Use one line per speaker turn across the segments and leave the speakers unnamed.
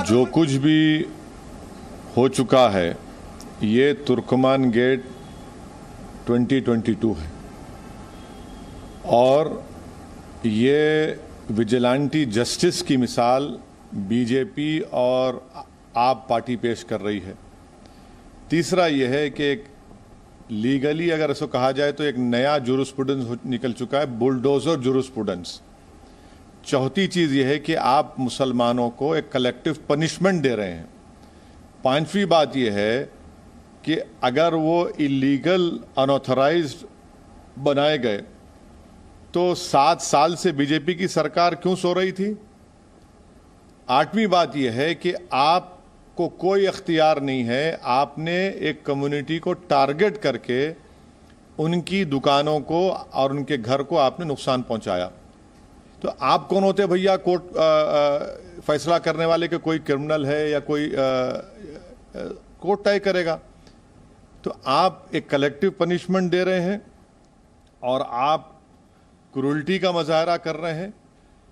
जो कुछ भी हो चुका है ये तुर्कमान गेट 2022 है और ये विजिलेंटी जस्टिस की मिसाल बीजेपी और आप पार्टी पेश कर रही है। तीसरा यह है कि एक लीगली अगर इसको कहा जाए तो एक नया जुरिस्प्रूडेंस निकल चुका है, बुलडोजर जुरिस्प्रूडेंस। चौथी चीज़ यह है कि आप मुसलमानों को एक कलेक्टिव पनिशमेंट दे रहे हैं। पांचवी बात यह है कि अगर वो इलीगल अनऑथराइज्ड बनाए गए तो 7 साल से बीजेपी की सरकार क्यों सो रही थी। आठवीं बात यह है कि आपको कोई अख्तियार नहीं है, आपने एक कम्युनिटी को टारगेट करके उनकी दुकानों को और उनके घर को आपने नुकसान पहुंचाया। तो आप कौन होते भैया कोर्ट फैसला करने वाले कि कोई क्रिमिनल है या कोई कोर्ट तय करेगा। तो आप एक कलेक्टिव पनिशमेंट दे रहे हैं और आप क्रूरल्टी का मुजाहरा कर रहे हैं।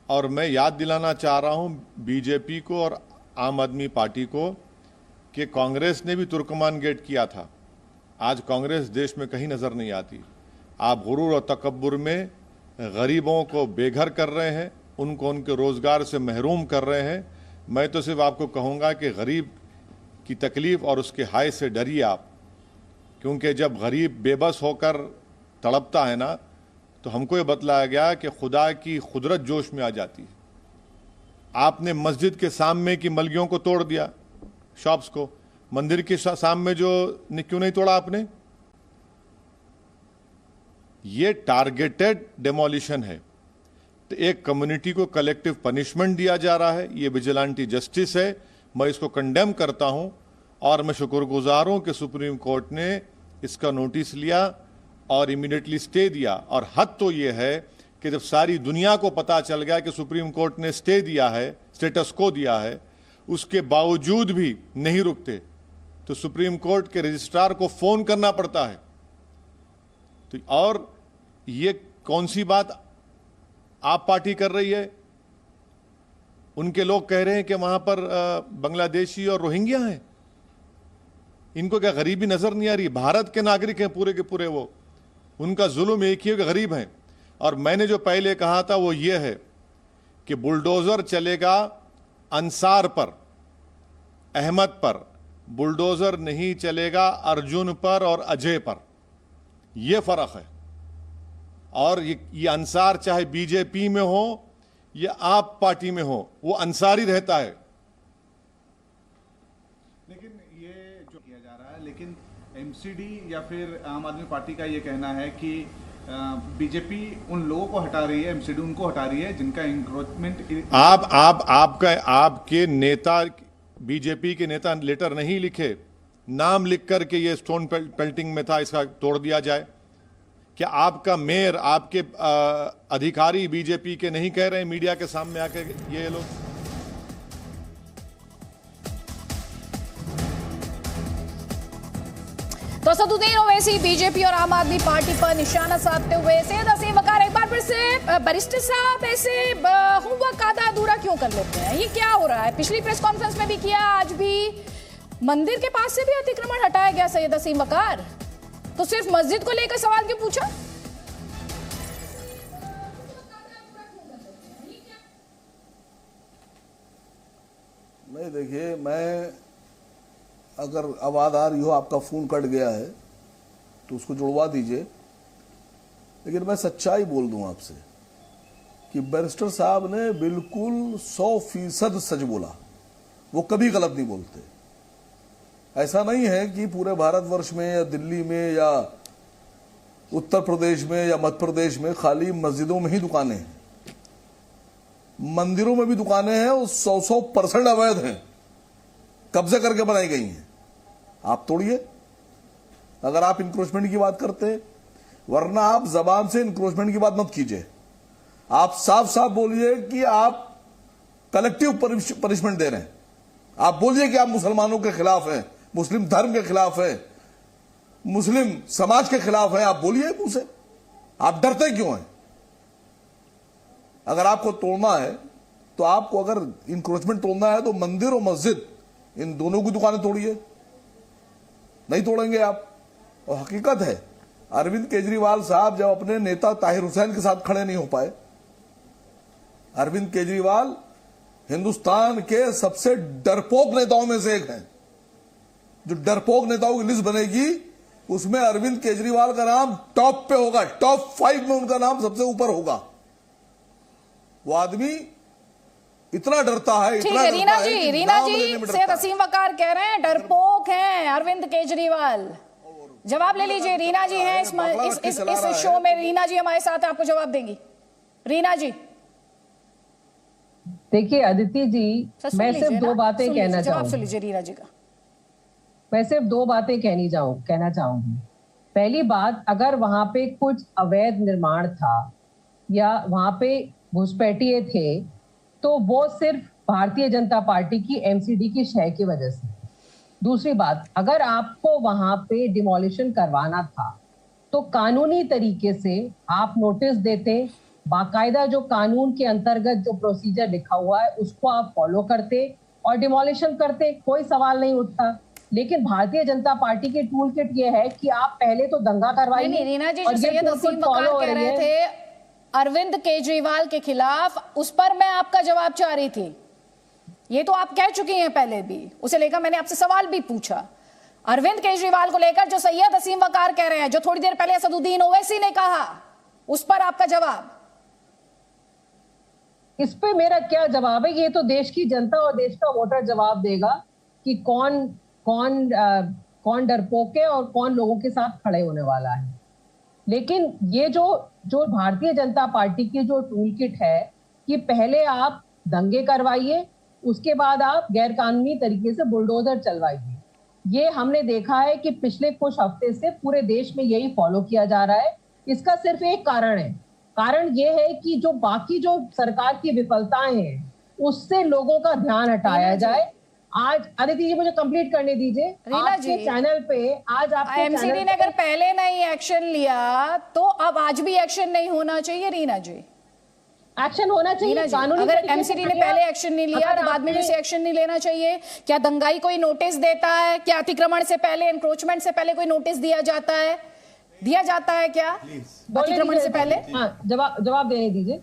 और मैं याद दिलाना चाह रहा हूं बीजेपी को और आम आदमी पार्टी को कि कांग्रेस ने भी तुर्कमान गेट किया था। आज कांग्रेस देश में कहीं नज़र नहीं आती। आप गुरूर और तकब्बुर में गरीबों को बेघर कर रहे हैं, उनको उनके रोज़गार से महरूम कर रहे हैं। मैं तो सिर्फ आपको कहूँगा कि गरीब की तकलीफ़ और उसके हाय से डरिए आप, क्योंकि जब गरीब बेबस होकर तड़पता है ना तो हमको ये बतलाया गया कि खुदा की कुदरत जोश में आ जाती है। आपने मस्जिद के सामने की मलगियों को तोड़ दिया, शॉप्स को, मंदिर के सामने जो क्यों नहीं तोड़ा आपने। ये टारगेटेड डेमोलिशन है। तो एक कम्युनिटी को कलेक्टिव पनिशमेंट दिया जा रहा है, ये विजिलेंटी जस्टिस है। मैं इसको कंडेम करता हूं और मैं शुक्रगुजार हूं कि सुप्रीम कोर्ट ने इसका नोटिस लिया और इमीडिएटली स्टे दिया। और हद तो ये है कि जब सारी दुनिया को पता चल गया कि सुप्रीम कोर्ट ने स्टे दिया है, स्टेटस को दिया है, उसके बावजूद भी नहीं रुकते तो सुप्रीम कोर्ट के रजिस्ट्रार को फोन करना पड़ता है। तो और ये कौन सी बात आप पार्टी कर रही है। उनके लोग कह रहे हैं कि वहां पर बांग्लादेशी और रोहिंग्या हैं। इनको क्या गरीबी नजर नहीं आ रही। भारत के नागरिक हैं पूरे के पूरे, वो उनका जुल्म एक ही है कि गरीब हैं। और मैंने जो पहले कहा था वो ये है कि बुलडोजर चलेगा अंसार पर, अहमद पर, बुलडोजर नहीं चलेगा अर्जुन पर और अजय पर। यह फर्क है। और ये अंसार चाहे बीजेपी में हो या आप पार्टी में हो, वो अंसारी रहता है।
लेकिन ये जो किया जा रहा है, लेकिन एमसीडी या फिर आम आदमी पार्टी का ये कहना है कि बीजेपी उन लोगों को हटा रही है, एमसीडी उनको हटा रही है जिनका इंक्रोचमेंट। आपके नेता, बीजेपी के नेता लेटर नहीं लिखे, नाम लिख करके ये स्टोन पेल्टिंग में था, इसका तोड़ दिया जाए। क्या आपका मेयर, आपके अधिकारी बीजेपी के नहीं कह रहे हैं मीडिया के सामने आके ये लोग।
तो असदुद्दीन ओवैसी बीजेपी और आम आदमी पार्टी पर निशाना साधते हुए सैयद असीम वकार एक बार फिर से बैरिस्टर साहब ऐसे होमवर्क आधा अधूरा क्यों कर लेते हैं। ये क्या हो रहा है। पिछली प्रेस कॉन्फ्रेंस में भी किया, आज भी मंदिर के पास से भी अतिक्रमण हटाया गया सैयद असीम वकार, तो सिर्फ मस्जिद को लेकर सवाल क्यों पूछा।
नहीं देखिए, मैं अगर आवाज आ रही हो, आपका फोन कट गया है तो उसको जुड़वा दीजिए। लेकिन मैं सच्चाई बोल दूं आपसे कि बैरिस्टर साहब ने बिल्कुल 100% सच बोला। वो कभी गलत नहीं बोलते। ऐसा नहीं है कि पूरे भारतवर्ष में या दिल्ली में या उत्तर प्रदेश में या मध्य प्रदेश में खाली मस्जिदों में ही दुकानें हैं, मंदिरों में भी दुकानें हैं और 100% अवैध हैं, कब्जे करके बनाई गई हैं। आप तोड़िए अगर आप इंक्रोचमेंट की बात करते हैं, वरना आप जबान से इंक्रोचमेंट की बात मत कीजिए। आप साफ साफ बोलिए कि आप कलेक्टिव पनिशमेंट दे रहे हैं। आप बोलिए कि आप मुसलमानों के खिलाफ हैं, मुस्लिम धर्म के खिलाफ है, मुस्लिम समाज के खिलाफ है। आप बोलिए मुंह से। आप डरते क्यों हैं। अगर आपको तोड़ना है तो आपको अगर इंक्रोचमेंट तोड़ना है तो मंदिर और मस्जिद इन दोनों की दुकानें तोड़िए, नहीं तोड़ेंगे आप। और हकीकत है अरविंद केजरीवाल साहब जब अपने नेता ताहिर हुसैन के साथ खड़े नहीं हो पाए, अरविंद केजरीवाल हिंदुस्तान के सबसे डरपोक नेताओं में से एक हैं। जो डरपोक नेताओं की लिस्ट बनेगी उसमें अरविंद केजरीवाल का नाम टॉप पे होगा, टॉप 5 में उनका नाम सबसे ऊपर होगा। वो आदमी इतना डरता है,
ठीक
इतना
है
डरता है कि
रीना
नाम लेने
जी
में
सैयद
डरता है।
असीम वकार कह रहे हैं डरपोक हैं अरविंद केजरीवाल। जवाब ले लीजिए, रीना जी हैं इस शो में, रीना जी हमारे साथ आपको जवाब देंगी। रीना जी
देखिए अदिति जी, मैं सिर्फ दो बातें कहना
जवाब सुन
चाहूंगी।
लीजिए रीना जी का।
मैं सिर्फ दो बातें कहना चाहूंगी। पहली बात, अगर वहां पे कुछ अवैध निर्माण था या वहां पे घुसपैठिए थे तो वो सिर्फ भारतीय जनता पार्टी की एमसीडी की शय की वजह से। दूसरी बात, अगर आपको वहां पे डिमोलिशन करवाना था तो कानूनी तरीके से आप नोटिस देते, बाकायदा जो कानून के अंतर्गत जो प्रोसीजर लिखा हुआ है उसको आप फॉलो करते और डिमोलिशन करते, कोई सवाल नहीं उठता। लेकिन भारतीय जनता पार्टी के टूल किट ये है कि आप पहले तो दंगा करवाइए।
नहीं रीना जी,
और
जो
ये
सैयद
टूल
असीम
किट
वकार
follow हो
कह
रही
रहे
है।
थे अरविंद केजरीवाल के खिलाफ, उस पर मैं आपका जवाब चाह रही थी। ये तो आप कह चुकी हैं पहले भी, उसे लेकर मैंने आपसे सवाल भी पूछा। अरविंद केजरीवाल को लेकर जो सैयद असीम वकार कह रहे हैं, जो थोड़ी देर पहले असदुद्दीन ओवैसी ने कहा, उस पर आपका जवाब।
इस पे मेरा क्या जवाब है? ये तो देश की जनता और देश का वोटर जवाब देगा कि कौन डरपोक है और कौन लोगों के साथ खड़े होने वाला है। लेकिन ये जो भारतीय जनता पार्टी की जो टूल किट है कि पहले आप दंगे करवाइए, उसके बाद आप गैर कानूनी तरीके से बुलडोजर चलवाइए, ये हमने देखा है कि पिछले कुछ हफ्ते से पूरे देश में यही फॉलो किया जा रहा है। इसका सिर्फ एक कारण है, कारण ये है कि जो बाकी जो सरकार की विफलताएं हैं उससे लोगों का ध्यान हटाया जाए। आज अदिति जी मुझे कंप्लीट करने दीजिए।
रीना जी,
चैनल पे आज आपके
एमसीडी ने अगर पहले नहीं एक्शन लिया तो अब आज भी एक्शन नहीं होना चाहिए। रीना जी,
एक्शन होना चाहिए।
रीना जी,
कानूनी
अगर
तरीके से
एमसीडी ने
लिया,
पहले एक्शन नहीं लिया
अगर
तो बाद में भी
आपने-
उसे एक्शन नहीं लेना चाहिए? क्या दंगाई कोई नोटिस देता है? क्या अतिक्रमण से पहले, एनक्रोचमेंट से पहले कोई नोटिस दिया जाता है क्या अतिक्रमण से पहले?
हाँ, जवाब देने दीजिए।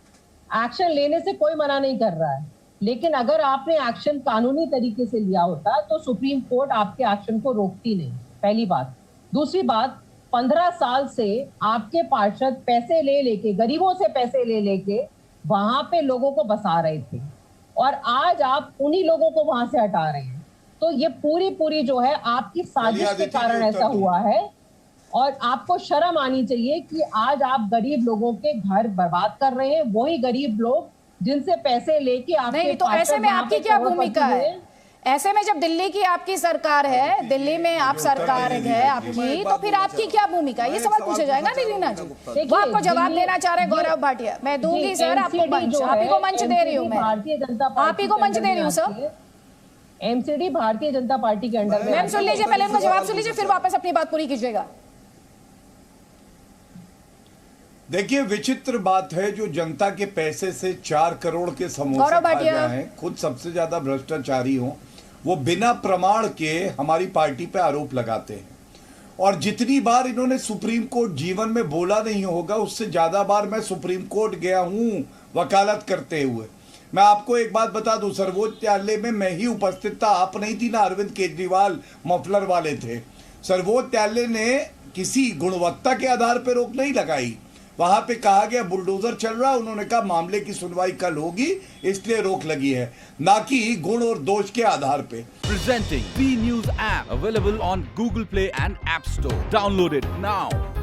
एक्शन लेने से कोई मना नहीं कर रहा है, लेकिन अगर आपने एक्शन कानूनी तरीके से लिया होता तो सुप्रीम कोर्ट आपके एक्शन को रोकती नहीं, पहली बात। दूसरी बात, 15 साल से आपके पार्षद पैसे ले लेके, गरीबों से पैसे ले लेके वहां पे लोगों को बसा रहे थे और आज आप उन्हीं लोगों को वहां से हटा रहे हैं। तो ये पूरी जो है आपकी साजिश के कारण ऐसा हुआ है और आपको शर्म आनी चाहिए कि आज आप गरीब लोगों के घर बर्बाद कर रहे हैं। वही गरीब लोग जिनसे पैसे लेके आपके
नहीं, तो ऐसे में आपकी क्या भूमिका है? ऐसे में जब दिल्ली की आपकी सरकार है, दिल्ली में आप सरकार है आपकी, तो फिर आपकी क्या भूमिका है? ये सवाल पूछा जाएगा नहीं रीना जी? वो आपको जवाब देना चाह रहे हैं गौरव भाटिया। मैं दूंगी सर आपको मंच, आप ही को मंच दे रही हूँ मैं,
भारतीय जनता पार्टी
आप ही को मंच दे रही हूँ sir.
MCD Bharatiya Janata party के अंडर में।
मैम सुन लीजिए, पहले उनका जवाब सुन लीजिए, फिर वापस अपनी बात पूरी कीजिएगा।
देखिए, विचित्र बात है, जो जनता के पैसे से 4 करोड़ के समोसे
गौरव
खा
भाटिया।
गए हैं, खुद सबसे ज्यादा भ्रष्टाचारी हो, वो बिना प्रमाण के हमारी पार्टी पे आरोप लगाते हैं। और जितनी बार इन्होंने सुप्रीम कोर्ट जीवन में बोला नहीं होगा, उससे ज्यादा बार मैं सुप्रीम कोर्ट गया हूं वकालत करते हुए। मैं आपको एक बात बता दूं, सर्वोच्च न्यायालय में मैं ही उपस्थित था, आप नहीं थी ना, अरविंद केजरीवाल मफलर वाले थे। सर्वोच्च न्यायालय ने किसी गुणवत्ता के आधार पर रोक नहीं लगाई, वहां पे कहा गया बुलडोजर चल रहा, उन्होंने कहा मामले की सुनवाई कल होगी इसलिए रोक लगी है, ना कि गुण और दोष के आधार पे।
Presenting B News app available on Google Play and App Store. Download it now.